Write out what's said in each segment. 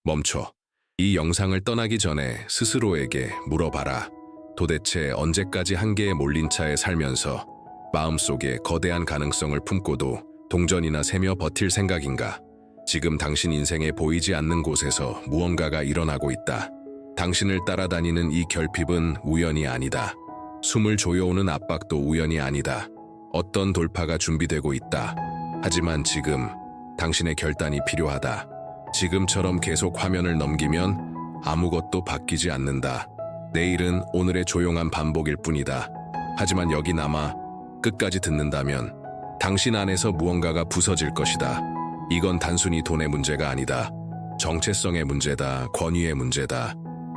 멈춰. 이 영상을 떠나기 전에 스스로에게 물어봐라. 도대체 언제까지 한계에 몰린 차에 살면서 마음속에 거대한 가능성을 품고도 동전이나 세며 버틸 생각인가? 지금 당신 인생에 보이지 않는 곳에서 무언가가 일어나고 있다. 당신을 따라다니는 이 결핍은 우연이 아니다. 숨을 조여오는 압박도 우연이 아니다. 어떤 돌파가 준비되고 있다. 하지만 지금 당신의 결단이 필요하다. 지금처럼 계속 화면을 넘기면 아무것도 바뀌지 않는다. 내일은 오늘의 조용한 반복일 뿐이다. 하지만 여기 남아 끝까지 듣는다면 당신 안에서 무언가가 부서질 것이다. 이건 단순히 돈의 문제가 아니다. 정체성의 문제다. 권위의 문제다.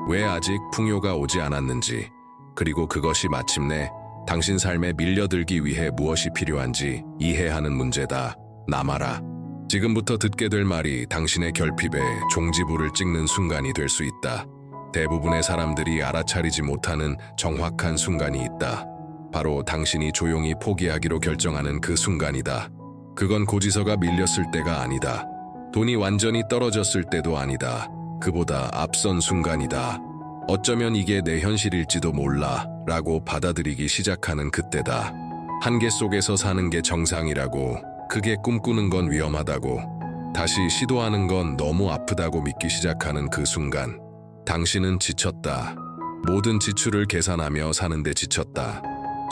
왜 아직 풍요가 오지 않았는지, 그리고 그것이 마침내 당신 삶에 밀려들기 위해 무엇이 필요한지 이해하는 문제다. 남아라. 지금부터 듣게 될 말이 당신의 결핍에 종지부를 찍는 순간이 될 수 있다. 대부분의 사람들이 알아차리지 못하는 정확한 순간이 있다. 바로 당신이 조용히 포기하기로 결정하는 그 순간이다. 그건 고지서가 밀렸을 때가 아니다. 돈이 완전히 떨어졌을 때도 아니다. 그보다 앞선 순간이다. 어쩌면 이게 내 현실일지도 몰라 라고 받아들이기 시작하는 그때다. 한계 속에서 사는 게 정상이라고, 그게 꿈꾸는 건 위험하다고, 다시 시도하는 건 너무 아프다고 믿기 시작하는 그 순간, 당신은 지쳤다. 모든 지출을 계산하며 사는데 지쳤다.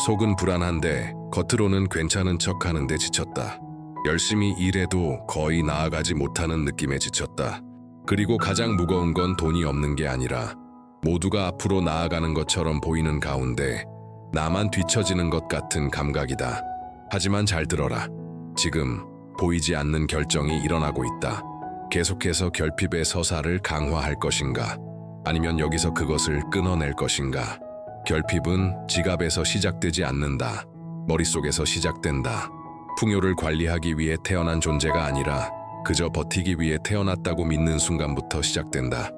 속은 불안한데 겉으로는 괜찮은 척하는데 지쳤다. 열심히 일해도 거의 나아가지 못하는 느낌에 지쳤다. 그리고 가장 무거운 건 돈이 없는 게 아니라 모두가 앞으로 나아가는 것처럼 보이는 가운데 나만 뒤처지는 것 같은 감각이다. 하지만 잘 들어라. 지금 보이지 않는 결정이 일어나고 있다. 계속해서 결핍의 서사를 강화할 것인가? 아니면 여기서 그것을 끊어낼 것인가? 결핍은 지갑에서 시작되지 않는다. 머릿속에서 시작된다. 풍요를 관리하기 위해 태어난 존재가 아니라 그저 버티기 위해 태어났다고 믿는 순간부터 시작된다.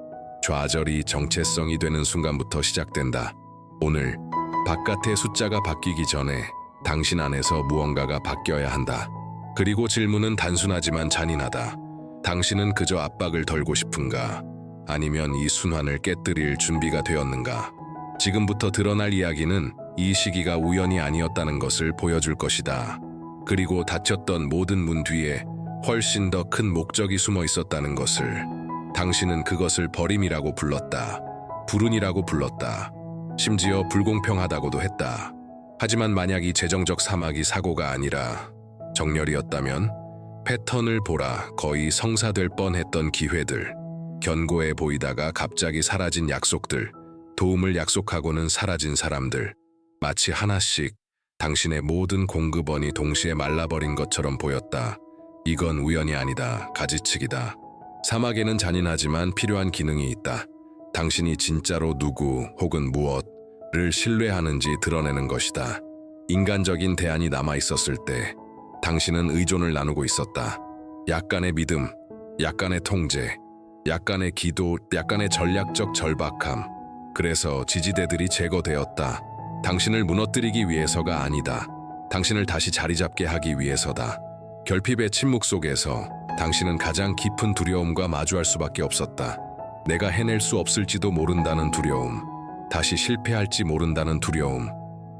좌절이 정체성이 되는 순간부터 시작된다. 오늘 바깥의 숫자가 바뀌기 전에 당신 안에서 무언가가 바뀌어야 한다. 그리고 질문은 단순하지만 잔인하다. 당신은 그저 압박을 덜고 싶은가? 아니면 이 순환을 깨뜨릴 준비가 되었는가? 지금부터 드러날 이야기는 이 시기가 우연이 아니었다는 것을 보여줄 것이다. 그리고 닫혔던 모든 문 뒤에 훨씬 더 큰 목적이 숨어 있었다는 것을. 당신은 그것을 버림이라고 불렀다. 불운이라고 불렀다. 심지어 불공평하다고도 했다. 하지만 만약 이 재정적 사막이 사고가 아니라 정렬이었다면, 패턴을 보라. 거의 성사될 뻔했던 기회들, 견고해 보이다가 갑자기 사라진 약속들, 도움을 약속하고는 사라진 사람들, 마치 하나씩 당신의 모든 공급원이 동시에 말라버린 것처럼 보였다. 이건 우연이 아니다. 가지치기다. 사막에는 잔인하지만 필요한 기능이 있다. 당신이 진짜로 누구 혹은 무엇을 신뢰하는지 드러내는 것이다. 인간적인 대안이 남아있었을 때 당신은 의존을 나누고 있었다. 약간의 믿음, 약간의 통제, 약간의 기도, 약간의 전략적 절박함. 그래서 지지대들이 제거되었다. 당신을 무너뜨리기 위해서가 아니다. 당신을 다시 자리 잡게 하기 위해서다. 결핍의 침묵 속에서 당신은 가장 깊은 두려움과 마주할 수밖에 없었다. 내가 해낼 수 없을지도 모른다는 두려움, 다시 실패할지 모른다는 두려움,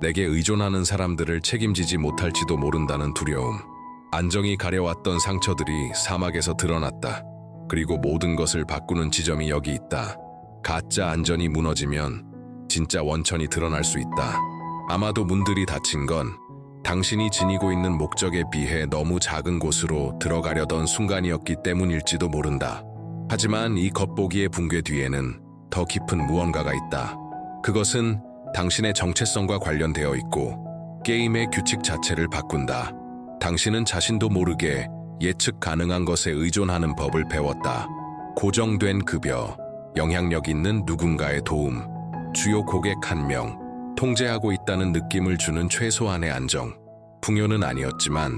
내게 의존하는 사람들을 책임지지 못할지도 모른다는 두려움. 안정이 가려왔던 상처들이 사막에서 드러났다. 그리고 모든 것을 바꾸는 지점이 여기 있다. 가짜 안전이 무너지면 진짜 원천이 드러날 수 있다. 아마도 문들이 닫힌 건 당신이 지니고 있는 목적에 비해 너무 작은 곳으로 들어가려던 순간이었기 때문일지도 모른다. 하지만 이 겉보기의 붕괴 뒤에는 더 깊은 무언가가 있다. 그것은 당신의 정체성과 관련되어 있고 게임의 규칙 자체를 바꾼다. 당신은 자신도 모르게 예측 가능한 것에 의존하는 법을 배웠다. 고정된 급여, 영향력 있는 누군가의 도움, 주요 고객 한 명, 통제하고 있다는 느낌을 주는 최소한의 안정. 풍요는 아니었지만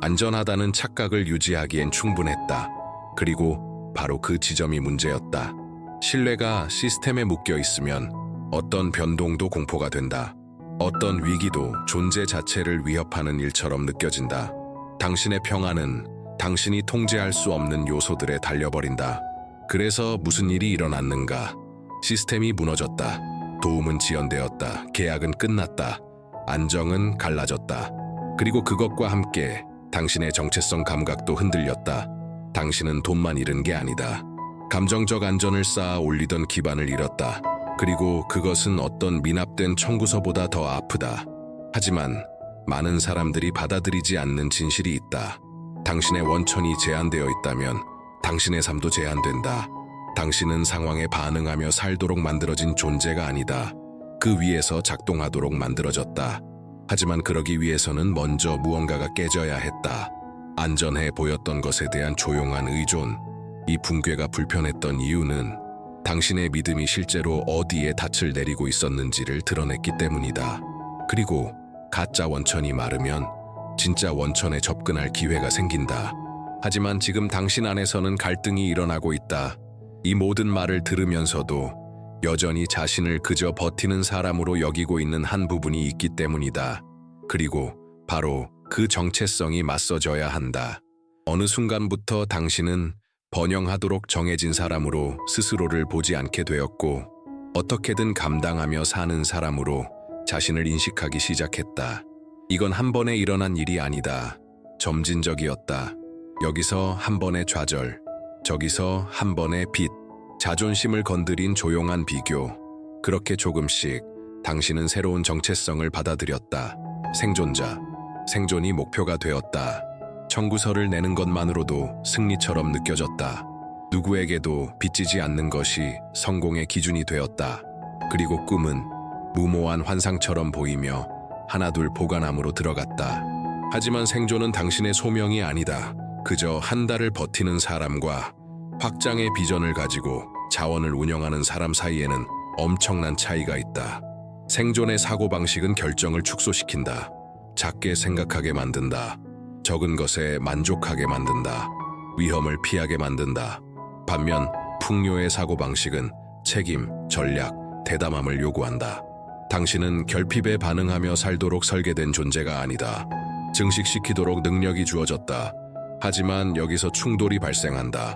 안전하다는 착각을 유지하기엔 충분했다. 그리고 바로 그 지점이 문제였다. 신뢰가 시스템에 묶여 있으면 어떤 변동도 공포가 된다. 어떤 위기도 존재 자체를 위협하는 일처럼 느껴진다. 당신의 평안은 당신이 통제할 수 없는 요소들에 달려버린다. 그래서 무슨 일이 일어났는가? 시스템이 무너졌다. 도움은 지연되었다. 계약은 끝났다. 안정은 갈라졌다. 그리고 그것과 함께 당신의 정체성 감각도 흔들렸다. 당신은 돈만 잃은 게 아니다. 감정적 안전을 쌓아 올리던 기반을 잃었다. 그리고 그것은 어떤 미납된 청구서보다 더 아프다. 하지만 많은 사람들이 받아들이지 않는 진실이 있다. 당신의 원천이 제한되어 있다면 당신의 삶도 제한된다. 당신은 상황에 반응하며 살도록 만들어진 존재가 아니다. 그 위에서 작동하도록 만들어졌다. 하지만 그러기 위해서는 먼저 무언가가 깨져야 했다. 안전해 보였던 것에 대한 조용한 의존. 이 붕괴가 불편했던 이유는 당신의 믿음이 실제로 어디에 닻을 내리고 있었는지를 드러냈기 때문이다. 그리고 가짜 원천이 마르면 진짜 원천에 접근할 기회가 생긴다. 하지만 지금 당신 안에서는 갈등이 일어나고 있다. 이 모든 말을 들으면서도 여전히 자신을 그저 버티는 사람으로 여기고 있는 한 부분이 있기 때문이다. 그리고 바로 그 정체성이 맞서져야 한다. 어느 순간부터 당신은 번영하도록 정해진 사람으로 스스로를 보지 않게 되었고 어떻게든 감당하며 사는 사람으로 자신을 인식하기 시작했다. 이건 한 번에 일어난 일이 아니다. 점진적이었다. 여기서 한 번의 좌절, 저기서 한 번의 빚, 자존심을 건드린 조용한 비교. 그렇게 조금씩 당신은 새로운 정체성을 받아들였다. 생존자. 생존이 목표가 되었다. 청구서를 내는 것만으로도 승리처럼 느껴졌다. 누구에게도 빚지지 않는 것이 성공의 기준이 되었다. 그리고 꿈은 무모한 환상처럼 보이며 하나둘 보관함으로 들어갔다. 하지만 생존은 당신의 소명이 아니다. 그저 한 달을 버티는 사람과 확장의 비전을 가지고 자원을 운영하는 사람 사이에는 엄청난 차이가 있다. 생존의 사고방식은 결정을 축소시킨다. 작게 생각하게 만든다. 적은 것에 만족하게 만든다. 위험을 피하게 만든다. 반면 풍요의 사고방식은 책임, 전략, 대담함을 요구한다. 당신은 결핍에 반응하며 살도록 설계된 존재가 아니다. 증식시키도록 능력이 주어졌다. 하지만 여기서 충돌이 발생한다.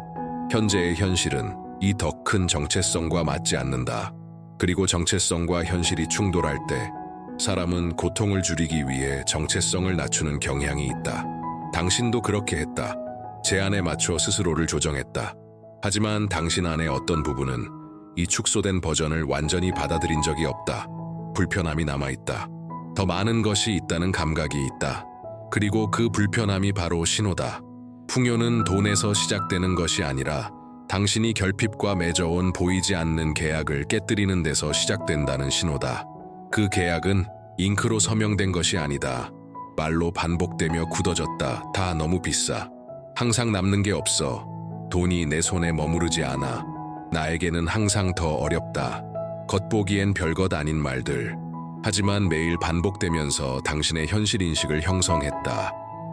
현재의 현실은 이 더 큰 정체성과 맞지 않는다. 그리고 정체성과 현실이 충돌할 때 사람은 고통을 줄이기 위해 정체성을 낮추는 경향이 있다. 당신도 그렇게 했다. 제한에 맞춰 스스로를 조정했다. 하지만 당신 안의 어떤 부분은 이 축소된 버전을 완전히 받아들인 적이 없다. 불편함이 남아있다. 더 많은 것이 있다는 감각이 있다. 그리고 그 불편함이 바로 신호다. 풍요는 돈에서 시작되는 것이 아니라 당신이 결핍과 맺어온 보이지 않는 계약을 깨뜨리는 데서 시작된다는 신호다. 그 계약은 잉크로 서명된 것이 아니다. 말로 반복되며 굳어졌다. 다 너무 비싸. 항상 남는 게 없어. 돈이 내 손에 머무르지 않아. 나에게는 항상 더 어렵다. 겉보기엔 별것 아닌 말들. 하지만 매일 반복되면서 당신의 현실 인식을 형성했다.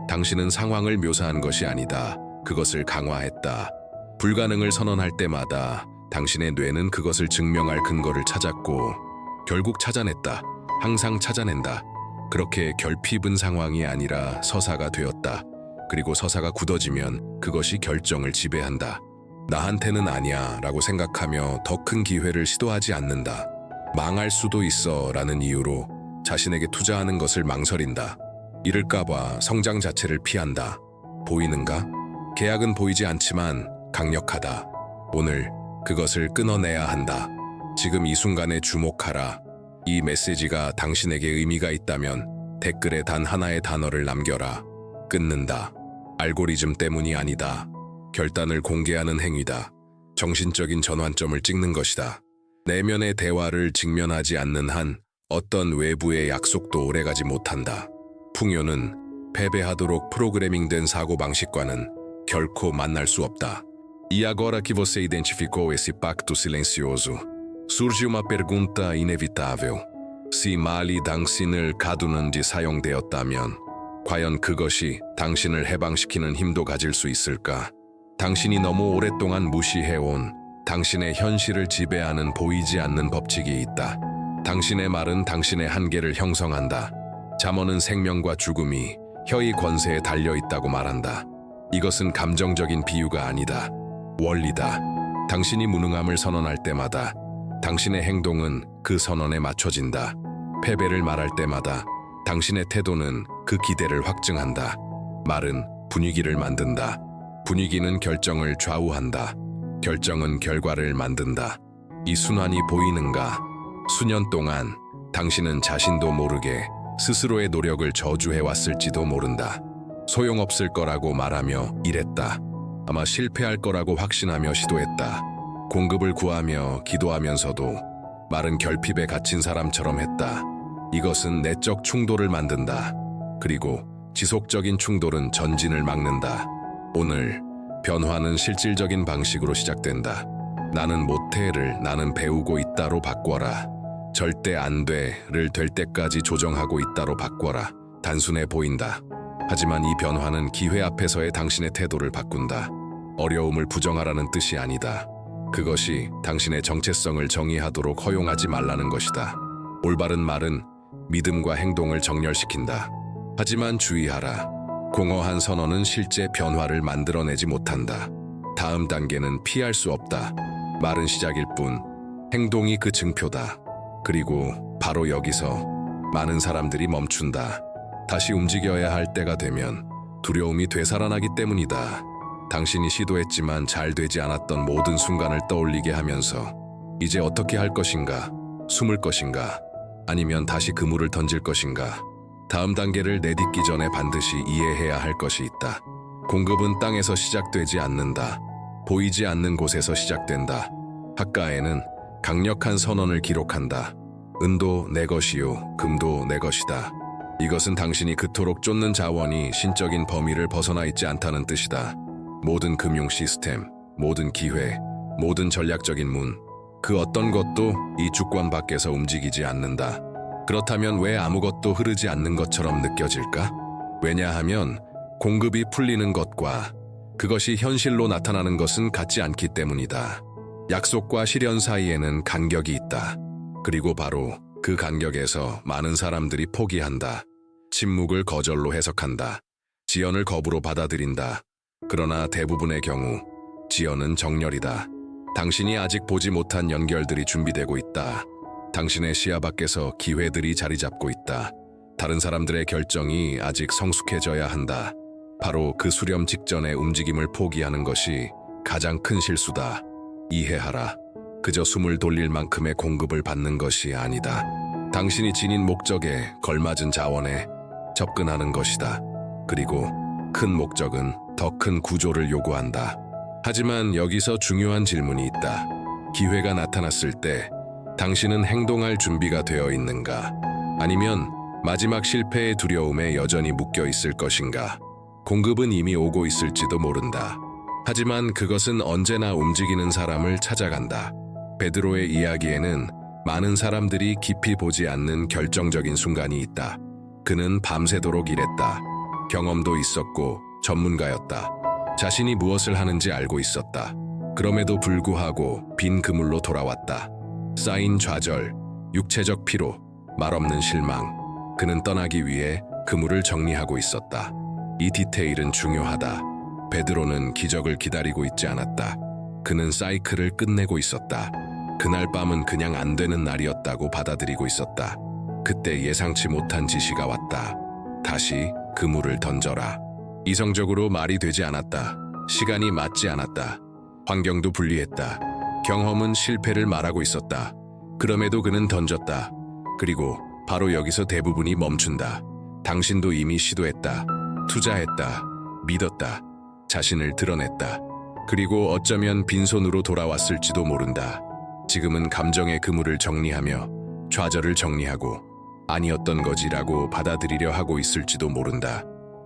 당신은 상황을 묘사한 것이 아니다. 그것을 강화했다. 불가능을 선언할 때마다 당신의 뇌는 그것을 증명할 근거를 찾았고 결국 찾아냈다. 항상 찾아낸다. 그렇게 결핍은 상황이 아니라 서사가 되었다. 그리고 서사가 굳어지면 그것이 결정을 지배한다. 나한테는 아니야 라고 생각하며 더 큰 기회를 시도하지 않는다. 망할 수도 있어 라는 이유로 자신에게 투자하는 것을 망설인다. 이럴까봐 성장 자체를 피한다. 보이는가? 계약은 보이지 않지만 강력하다. 오늘 그것을 끊어내야 한다. 지금 이 순간에 주목하라. 이 메시지가 당신에게 의미가 있다면 댓글에 단 하나의 단어를 남겨라. 끊는다. 알고리즘 때문이 아니다. 결단을 공개하는 행위다. 정신적인 전환점을 찍는 것이다. 내면의 대화를 직면하지 않는 한 어떤 외부의 약속도 오래가지 못한다. 풍요는 패배하도록 프로그래밍된 사고방식과는 결코 만날 수 없다. E agora que você identificou esse pacto silencioso, surge uma pergunta inevitável. Se Mali 당신을 가두는 데 사용되었다면 과연 그것이 당신을 해방시키는 힘도 가질 수 있을까? 당신이 너무 오랫동안 무시해온 당신의 현실을 지배하는 보이지 않는 법칙이 있다. 당신의 말은 당신의 한계를 형성한다. 잠언은 생명과 죽음이 혀의 권세에 달려있다고 말한다. 이것은 감정적인 비유가 아니다. 원리다. 당신이 무능함을 선언할 때마다 당신의 행동은 그 선언에 맞춰진다. 패배를 말할 때마다 당신의 태도는 그 기대를 확증한다. 말은 분위기를 만든다. 분위기는 결정을 좌우한다. 결정은 결과를 만든다. 이 순환이 보이는가? 수년 동안 당신은 자신도 모르게 스스로의 노력을 저주해왔을지도 모른다. 소용없을 거라고 말하며 일했다. 아마 실패할 거라고 확신하며 시도했다. 공급을 구하며 기도하면서도 말은 결핍에 갇힌 사람처럼 했다. 이것은 내적 충돌을 만든다. 그리고 지속적인 충돌은 전진을 막는다. 오늘 변화는 실질적인 방식으로 시작된다. 나는 못해를 나는 배우고 있다로 바꿔라. 절대 안 돼를 될 때까지 조정하고 있다로 바꿔라. 단순해 보인다. 하지만 이 변화는 기회 앞에서의 당신의 태도를 바꾼다. 어려움을 부정하라는 뜻이 아니다. 그것이 당신의 정체성을 정의하도록 허용하지 말라는 것이다. 올바른 말은 믿음과 행동을 정렬시킨다. 하지만 주의하라. 공허한 선언은 실제 변화를 만들어내지 못한다. 다음 단계는 피할 수 없다. 말은 시작일 뿐, 행동이 그 증표다. 그리고 바로 여기서 많은 사람들이 멈춘다. 다시 움직여야 할 때가 되면 두려움이 되살아나기 때문이다. 당신이 시도했지만 잘 되지 않았던 모든 순간을 떠올리게 하면서 이제 어떻게 할 것인가? 숨을 것인가? 아니면 다시 그물을 던질 것인가? 다음 단계를 내딛기 전에 반드시 이해해야 할 것이 있다. 공급은 땅에서 시작되지 않는다. 보이지 않는 곳에서 시작된다. 학가에는 강력한 선언을 기록한다. 은도 내 것이요, 금도 내 것이다. 이것은 당신이 그토록 쫓는 자원이 신적인 범위를 벗어나 있지 않다는 뜻이다. 모든 금융 시스템, 모든 기회, 모든 전략적인 문, 그 어떤 것도 이 주권 밖에서 움직이지 않는다. 그렇다면 왜 아무것도 흐르지 않는 것처럼 느껴질까? 왜냐하면 공급이 풀리는 것과 그것이 현실로 나타나는 것은 같지 않기 때문이다. 약속과 실현 사이에는 간격이 있다. 그리고 바로 그 간격에서 많은 사람들이 포기한다. 침묵을 거절로 해석한다. 지연을 거부로 받아들인다. 그러나 대부분의 경우 지연은 정렬이다. 당신이 아직 보지 못한 연결들이 준비되고 있다. 당신의 시야 밖에서 기회들이 자리 잡고 있다. 다른 사람들의 결정이 아직 성숙해져야 한다. 바로 그 수렴 직전의 움직임을 포기하는 것이 가장 큰 실수다. 이해하라. 그저 숨을 돌릴 만큼의 공급을 받는 것이 아니다. 당신이 지닌 목적에 걸맞은 자원에 접근하는 것이다. 그리고 큰 목적은 더 큰 구조를 요구한다. 하지만 여기서 중요한 질문이 있다. 기회가 나타났을 때 당신은 행동할 준비가 되어 있는가? 아니면 마지막 실패의 두려움에 여전히 묶여 있을 것인가? 공급은 이미 오고 있을지도 모른다. 하지만 그것은 언제나 움직이는 사람을 찾아간다. 베드로의 이야기에는 많은 사람들이 깊이 보지 않는 결정적인 순간이 있다. 그는 밤새도록 일했다. 경험도 있었고 전문가였다. 자신이 무엇을 하는지 알고 있었다. 그럼에도 불구하고 빈 그물로 돌아왔다. 쌓인 좌절, 육체적 피로, 말없는 실망. 그는 떠나기 위해 그물을 정리하고 있었다. 이 디테일은 중요하다. 베드로는 기적을 기다리고 있지 않았다. 그는 사이클을 끝내고 있었다. 그날 밤은 그냥 안 되는 날이었다고 받아들이고 있었다. 그때 예상치 못한 지시가 왔다. 다시 그물을 던져라. 이성적으로 말이 되지 않았다. 시간이 맞지 않았다. 환경도 불리했다. 경험은 실패를 말하고 있었다. 그럼에도 그는 던졌다. 그리고 바로 여기서 대부분이 멈춘다. 당신도 이미 시도했다. 투자했다. 믿었다. 자신을 드러냈다. 그리고 어쩌면 빈손으로 돌아왔을지도 모른다. 지금은 감정의 그물을 정리하며 좌절을 정리하고 아니었던 거지라고 받아들이려 하고 있을지도 모른다.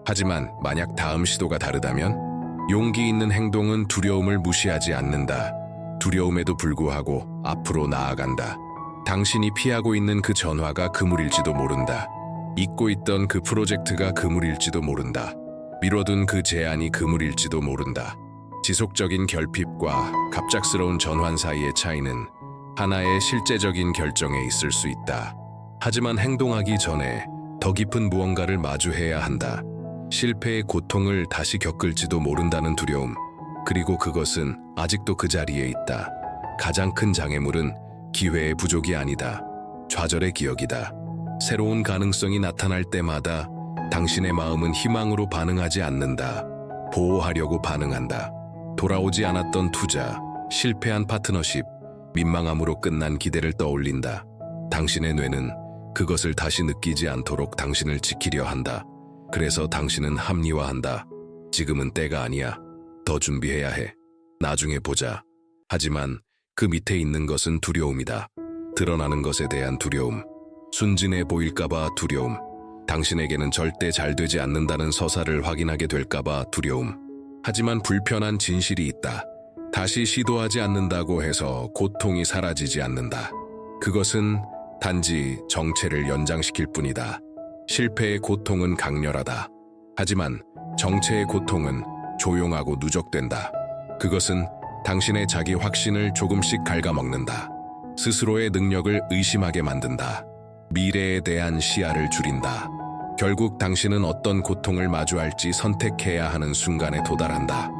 하지만 만약 다음 시도가 다르다면 용기 있는 행동은 두려움을 무시하지 않는다. 두려움에도 불구하고 앞으로 나아간다. 당신이 피하고 있는 그 전화가 그물일지도 모른다. 잊고 있던 그 프로젝트가 그물일지도 모른다. 미뤄둔 그 제안이 그물일지도 모른다. 지속적인 결핍과 갑작스러운 전환 사이의 차이는 하나의 실제적인 결정에 있을 수 있다. 하지만 행동하기 전에 더 깊은 무언가를 마주해야 한다. 실패의 고통을 다시 겪을지도 모른다는 두려움. 그리고 그것은 아직도 그 자리에 있다. 가장 큰 장애물은 기회의 부족이 아니다. 좌절의 기억이다. 새로운 가능성이 나타날 때마다 당신의 마음은 희망으로 반응하지 않는다. 보호하려고 반응한다. 돌아오지 않았던 투자, 실패한 파트너십, 민망함으로 끝난 기대를 떠올린다. 당신의 뇌는 그것을 다시 느끼지 않도록 당신을 지키려 한다. 그래서 당신은 합리화한다. 지금은 때가 아니야. 더 준비해야 해. 나중에 보자. 하지만 그 밑에 있는 것은 두려움이다. 드러나는 것에 대한 두려움. 순진해 보일까봐 두려움. 당신에게는 절대 잘 되지 않는다는 서사를 확인하게 될까봐 두려움. 하지만 불편한 진실이 있다. 다시 시도하지 않는다고 해서 고통이 사라지지 않는다. 그것은 단지 정체를 연장시킬 뿐이다. 실패의 고통은 강렬하다. 하지만 정체의 고통은 조용하고 누적된다. 그것은 당신의 자기 확신을 조금씩 갉아먹는다. 스스로의 능력을 의심하게 만든다. 미래에 대한 시야를 줄인다. 결국 당신은 어떤 고통을 마주할지 선택해야 하는 순간에 도달한다.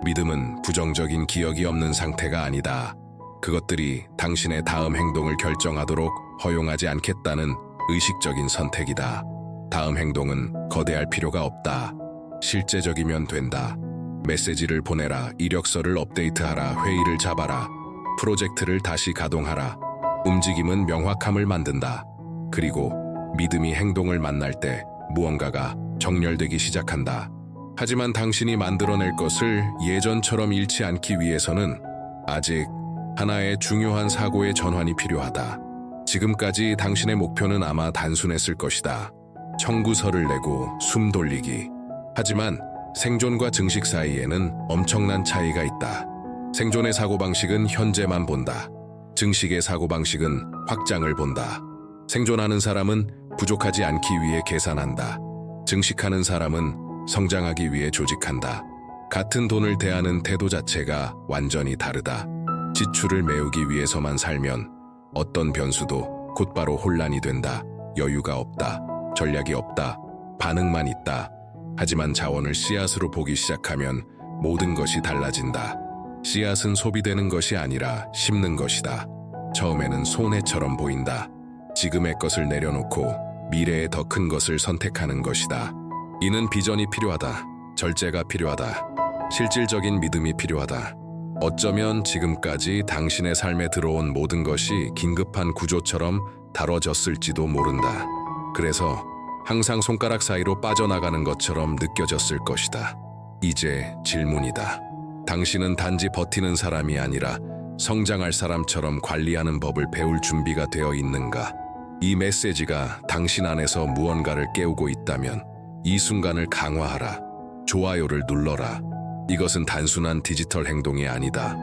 믿음은 부정적인 기억이 없는 상태가 아니다. 그것들이 당신의 다음 행동을 결정하도록 허용하지 않겠다는 의식적인 선택이다. 다음 행동은 거대할 필요가 없다. 실제적이면 된다. 메시지를 보내라, 이력서를 업데이트하라, 회의를 잡아라, 프로젝트를 다시 가동하라. 움직임은 명확함을 만든다. 그리고 믿음이 행동을 만날 때 무언가가 정렬되기 시작한다. 하지만 당신이 만들어낼 것을 예전처럼 잃지 않기 위해서는 아직 하나의 중요한 사고의 전환이 필요하다. 지금까지 당신의 목표는 아마 단순했을 것이다. 청구서를 내고 숨 돌리기. 하지만 생존과 증식 사이에는 엄청난 차이가 있다. 생존의 사고방식은 현재만 본다. 증식의 사고방식은 확장을 본다. 생존하는 사람은 부족하지 않기 위해 계산한다. 증식하는 사람은 성장하기 위해 조직한다. 같은 돈을 대하는 태도 자체가 완전히 다르다. 지출을 메우기 위해서만 살면 어떤 변수도 곧바로 혼란이 된다. 여유가 없다. 전략이 없다. 반응만 있다. 하지만 자원을 씨앗으로 보기 시작하면 모든 것이 달라진다. 씨앗은 소비되는 것이 아니라 심는 것이다. 처음에는 손해처럼 보인다. 지금의 것을 내려놓고 미래의 더 큰 것을 선택하는 것이다. 이는 비전이 필요하다. 절제가 필요하다. 실질적인 믿음이 필요하다. 어쩌면 지금까지 당신의 삶에 들어온 모든 것이 긴급한 구조처럼 다뤄졌을지도 모른다. 그래서 항상 손가락 사이로 빠져나가는 것처럼 느껴졌을 것이다. 이제 질문이다. 당신은 단지 버티는 사람이 아니라 성장할 사람처럼 관리하는 법을 배울 준비가 되어 있는가? 이 메시지가 당신 안에서 무언가를 깨우고 있다면 이 순간을 강화하라. 좋아요를 눌러라. 이것은 단순한 디지털 행동이 아니다.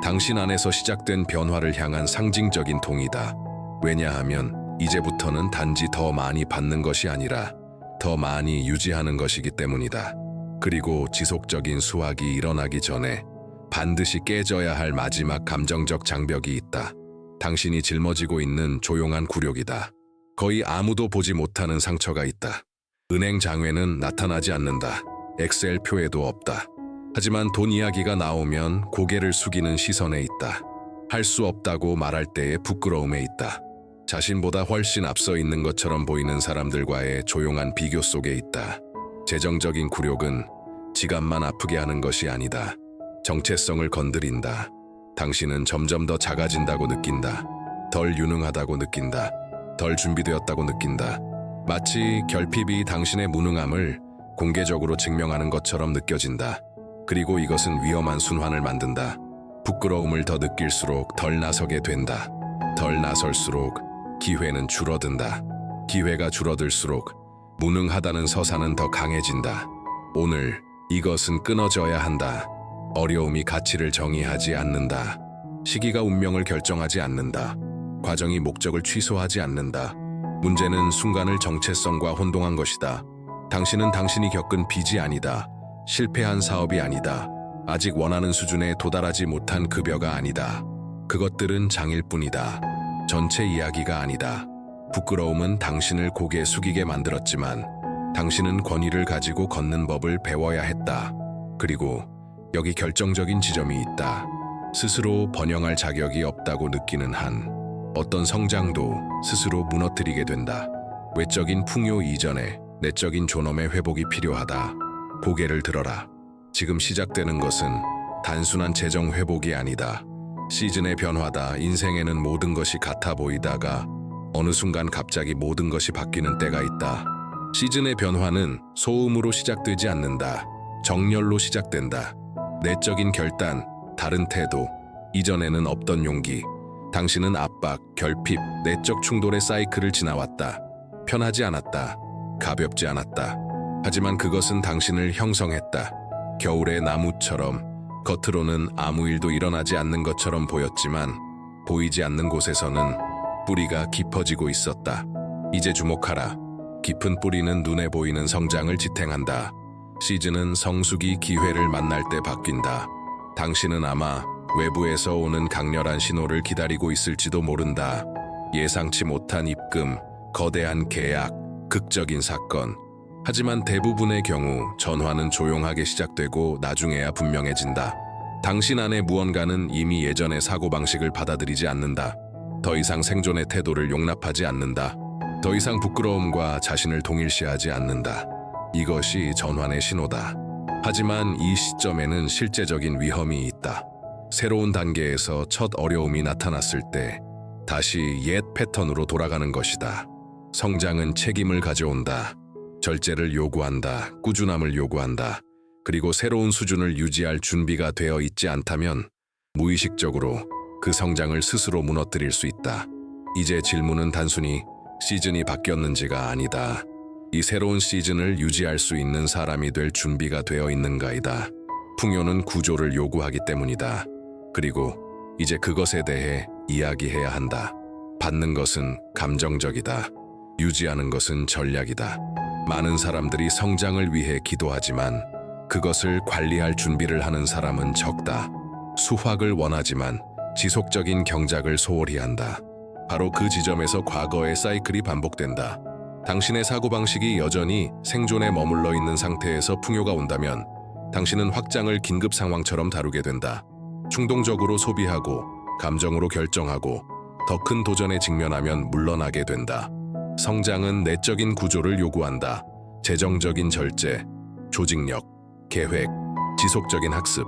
당신 안에서 시작된 변화를 향한 상징적인 통이다. 왜냐하면 이제부터는 단지 더 많이 받는 것이 아니라 더 많이 유지하는 것이기 때문이다. 그리고 지속적인 수확이 일어나기 전에 반드시 깨져야 할 마지막 감정적 장벽이 있다. 당신이 짊어지고 있는 조용한 굴욕이다. 거의 아무도 보지 못하는 상처가 있다. 은행 장외는 나타나지 않는다. 엑셀 표에도 없다. 하지만 돈 이야기가 나오면 고개를 숙이는 시선에 있다. 할 수 없다고 말할 때의 부끄러움에 있다. 자신보다 훨씬 앞서 있는 것처럼 보이는 사람들과의 조용한 비교 속에 있다. 재정적인 굴욕은 지갑만 아프게 하는 것이 아니다. 정체성을 건드린다. 당신은 점점 더 작아진다고 느낀다. 덜 유능하다고 느낀다. 덜 준비되었다고 느낀다. 마치 결핍이 당신의 무능함을 공개적으로 증명하는 것처럼 느껴진다. 그리고 이것은 위험한 순환을 만든다. 부끄러움을 더 느낄수록 덜 나서게 된다. 덜 나설수록 기회는 줄어든다. 기회가 줄어들수록 무능하다는 서사는 더 강해진다. 오늘 이것은 끊어져야 한다. 어려움이 가치를 정의하지 않는다. 시기가 운명을 결정하지 않는다. 과정이 목적을 취소하지 않는다. 문제는 순간을 정체성과 혼동한 것이다. 당신은 당신이 겪은 빚이 아니다. 실패한 사업이 아니다. 아직 원하는 수준에 도달하지 못한 급여가 아니다. 그것들은 장일 뿐이다. 전체 이야기가 아니다. 부끄러움은 당신을 고개 숙이게 만들었지만 당신은 권위를 가지고 걷는 법을 배워야 했다. 그리고 여기 결정적인 지점이 있다. 스스로 번영할 자격이 없다고 느끼는 한 어떤 성장도 스스로 무너뜨리게 된다. 외적인 풍요 이전에 내적인 존엄의 회복이 필요하다. 고개를 들어라. 지금 시작되는 것은 단순한 재정 회복이 아니다. 시즌의 변화다. 인생에는 모든 것이 같아 보이다가 어느 순간 갑자기 모든 것이 바뀌는 때가 있다. 시즌의 변화는 소음으로 시작되지 않는다. 정열로 시작된다. 내적인 결단, 다른 태도, 이전에는 없던 용기. 당신은 압박, 결핍, 내적 충돌의 사이클을 지나왔다. 편하지 않았다. 가볍지 않았다. 하지만 그것은 당신을 형성했다. 겨울의 나무처럼 겉으로는 아무 일도 일어나지 않는 것처럼 보였지만 보이지 않는 곳에서는 뿌리가 깊어지고 있었다. 이제 주목하라. 깊은 뿌리는 눈에 보이는 성장을 지탱한다. 시즌은 성숙이 기회를 만날 때 바뀐다. 당신은 아마 외부에서 오는 강렬한 신호를 기다리고 있을지도 모른다. 예상치 못한 입금, 거대한 계약, 극적인 사건. 하지만 대부분의 경우 전환은 조용하게 시작되고 나중에야 분명해진다. 당신 안에 무언가는 이미 예전의 사고방식을 받아들이지 않는다. 더 이상 생존의 태도를 용납하지 않는다. 더 이상 부끄러움과 자신을 동일시하지 않는다. 이것이 전환의 신호다. 하지만 이 시점에는 실제적인 위험이 있다. 새로운 단계에서 첫 어려움이 나타났을 때 다시 옛 패턴으로 돌아가는 것이다. 성장은 책임을 가져온다. 절제를 요구한다. 꾸준함을 요구한다. 그리고 새로운 수준을 유지할 준비가 되어 있지 않다면 무의식적으로 그 성장을 스스로 무너뜨릴 수 있다. 이제 질문은 단순히 시즌이 바뀌었는지가 아니다. 이 새로운 시즌을 유지할 수 있는 사람이 될 준비가 되어 있는가이다. 풍요는 구조를 요구하기 때문이다. 그리고 이제 그것에 대해 이야기해야 한다. 받는 것은 감정적이다. 유지하는 것은 전략이다. 많은 사람들이 성장을 위해 기도하지만 그것을 관리할 준비를 하는 사람은 적다. 수확을 원하지만 지속적인 경작을 소홀히 한다. 바로 그 지점에서 과거의 사이클이 반복된다. 당신의 사고방식이 여전히 생존에 머물러 있는 상태에서 풍요가 온다면 당신은 확장을 긴급 상황처럼 다루게 된다. 충동적으로 소비하고 감정으로 결정하고 더 큰 도전에 직면하면 물러나게 된다. 성장은 내적인 구조를 요구한다. 재정적인 절제, 조직력, 계획, 지속적인 학습.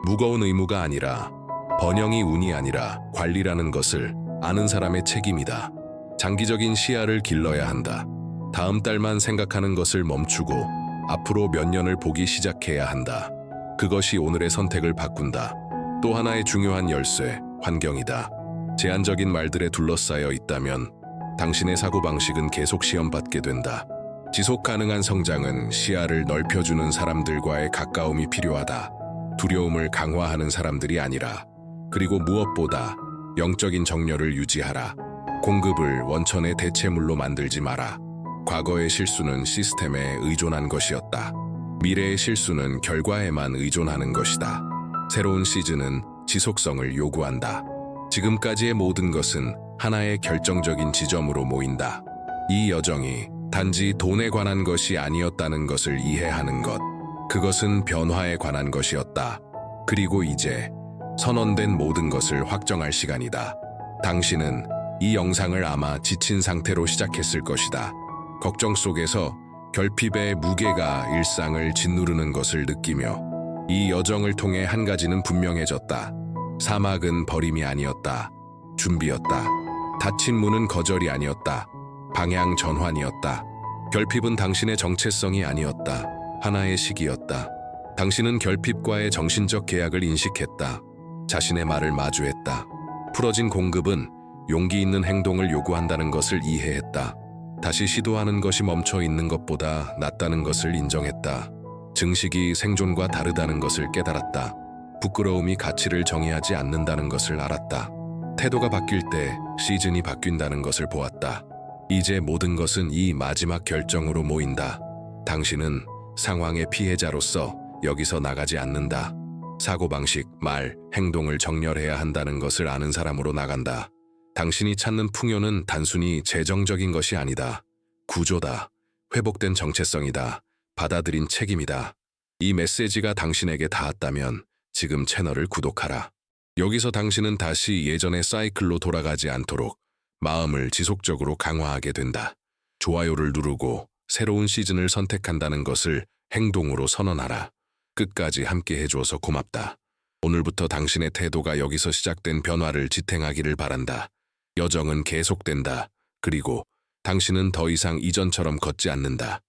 무거운 의무가 아니라 번영이 운이 아니라 관리라는 것을 아는 사람의 책임이다. 장기적인 시야를 길러야 한다. 다음 달만 생각하는 것을 멈추고 앞으로 몇 년을 보기 시작해야 한다. 그것이 오늘의 선택을 바꾼다. 또 하나의 중요한 열쇠, 환경이다. 제한적인 말들에 둘러싸여 있다면 당신의 사고방식은 계속 시험받게 된다. 지속 가능한 성장은 시야를 넓혀주는 사람들과의 가까움이 필요하다. 두려움을 강화하는 사람들이 아니라. 그리고 무엇보다 영적인 정렬을 유지하라. 공급을 원천의 대체물로 만들지 마라. 과거의 실수는 시스템에 의존한 것이었다. 미래의 실수는 결과에만 의존하는 것이다. 새로운 시즌은 지속성을 요구한다. 지금까지의 모든 것은 하나의 결정적인 지점으로 모인다. 이 여정이 단지 돈에 관한 것이 아니었다는 것을 이해하는 것. 그것은 변화에 관한 것이었다. 그리고 이제 선언된 모든 것을 확정할 시간이다. 당신은 이 영상을 아마 지친 상태로 시작했을 것이다. 걱정 속에서 결핍의 무게가 일상을 짓누르는 것을 느끼며 이 여정을 통해 한 가지는 분명해졌다. 사막은 버림이 아니었다. 준비였다. 닫힌 문은 거절이 아니었다. 방향 전환이었다. 결핍은 당신의 정체성이 아니었다. 하나의 시기였다. 당신은 결핍과의 정신적 계약을 인식했다. 자신의 말을 마주했다. 풀어진 공급은 용기 있는 행동을 요구한다는 것을 이해했다. 다시 시도하는 것이 멈춰 있는 것보다 낫다는 것을 인정했다. 증식이 생존과 다르다는 것을 깨달았다. 부끄러움이 가치를 정의하지 않는다는 것을 알았다. 태도가 바뀔 때 시즌이 바뀐다는 것을 보았다. 이제 모든 것은 이 마지막 결정으로 모인다. 당신은 상황의 피해자로서 여기서 나가지 않는다. 사고방식, 말, 행동을 정렬해야 한다는 것을 아는 사람으로 나간다. 당신이 찾는 풍요는 단순히 재정적인 것이 아니다. 구조다. 회복된 정체성이다. 받아들인 책임이다. 이 메시지가 당신에게 닿았다면 지금 채널을 구독하라. 여기서 당신은 다시 예전의 사이클로 돌아가지 않도록 마음을 지속적으로 강화하게 된다. 좋아요를 누르고 새로운 시즌을 선택한다는 것을 행동으로 선언하라. 끝까지 함께 해주어서 고맙다. 오늘부터 당신의 태도가 여기서 시작된 변화를 지탱하기를 바란다. 여정은 계속된다. 그리고 당신은 더 이상 이전처럼 걷지 않는다.